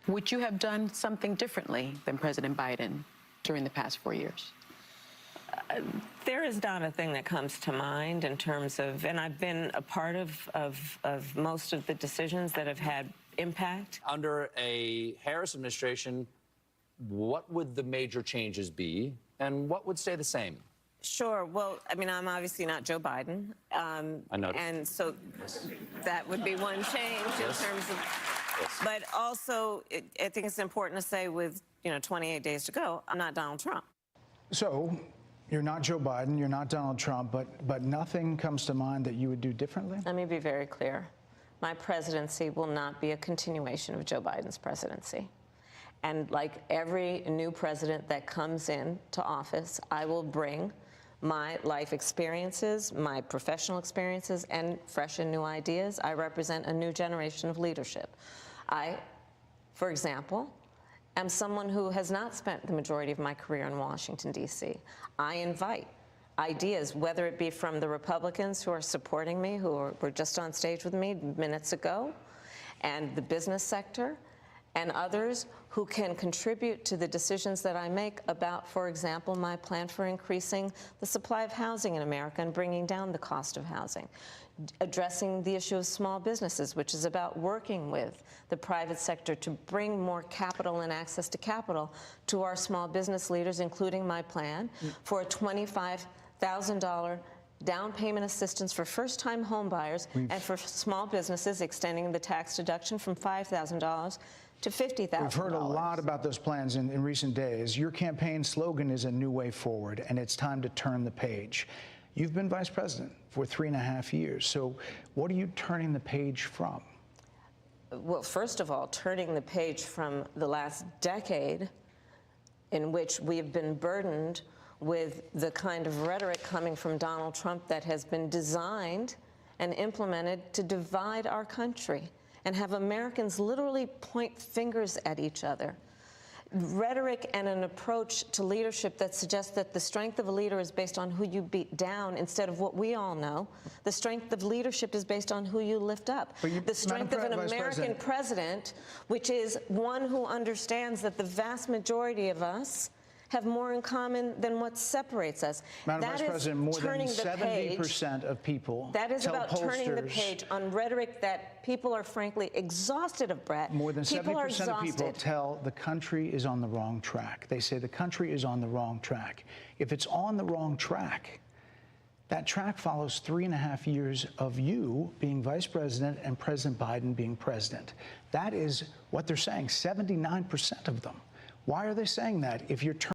Would you have done something differently than President Biden during the past 4 years? There is not a thing that comes to mind in terms of, and I've been a part of most of the decisions that have had impact. Under a Harris administration, what would the major changes be, and what would stay the same? Sure. Well, I mean, I'm obviously not Joe Biden. I noticed. And so that would be one change in terms of... Yes. But also, I think it's important to say with, 28 days to go, I'm not Donald Trump. So you're not Joe Biden, you're not Donald Trump, but nothing comes to mind that you would do differently? Let me be very clear. My presidency will not be a continuation of Joe Biden's presidency. And like every new president that comes into office, I will bring my life experiences, my professional experiences, and fresh and new ideas. I represent a new generation of leadership. I, for example, am someone who has not spent the majority of my career in Washington, D.C. I invite ideas, whether it be from the Republicans who are supporting me, who were just on stage with me minutes ago, and the business sector, and others who can contribute to the decisions that I make about, for example, my plan for increasing the supply of housing in America and bringing down the cost of housing, addressing the issue of small businesses, which is about working with the private sector to bring more capital and access to capital to our small business leaders, including my plan for a $25,000 down payment assistance for first-time home buyers and for small businesses, extending the tax deduction from $5,000 to $50,000. We've heard a lot about those plans in recent days. Your campaign slogan is a new way forward, and it's time to turn the page. You've been vice president for 3.5 years, so what are you turning the page from? Well, first of all, turning the page from the last decade in which we have been burdened with the kind of rhetoric coming from Donald Trump that has been designed and implemented to divide our country and have Americans literally point fingers at each other. Rhetoric and an approach to leadership that suggests that the strength of a leader is based on who you beat down instead of what we all know. The strength of leadership is based on who you lift up. The strength of an American president, which is one who understands that the vast majority of us have more in common than what separates us. Madam Vice President, more than 70% of people that is tell about pollsters, turning the page on rhetoric that people are frankly exhausted of, Brett. More than 70% of people tell the country is on the wrong track. They say the country is on the wrong track. If it's on the wrong track, that track follows 3.5 years of you being vice president and President Biden being president. That is what they're saying, 79% of them. Why are they saying that if you're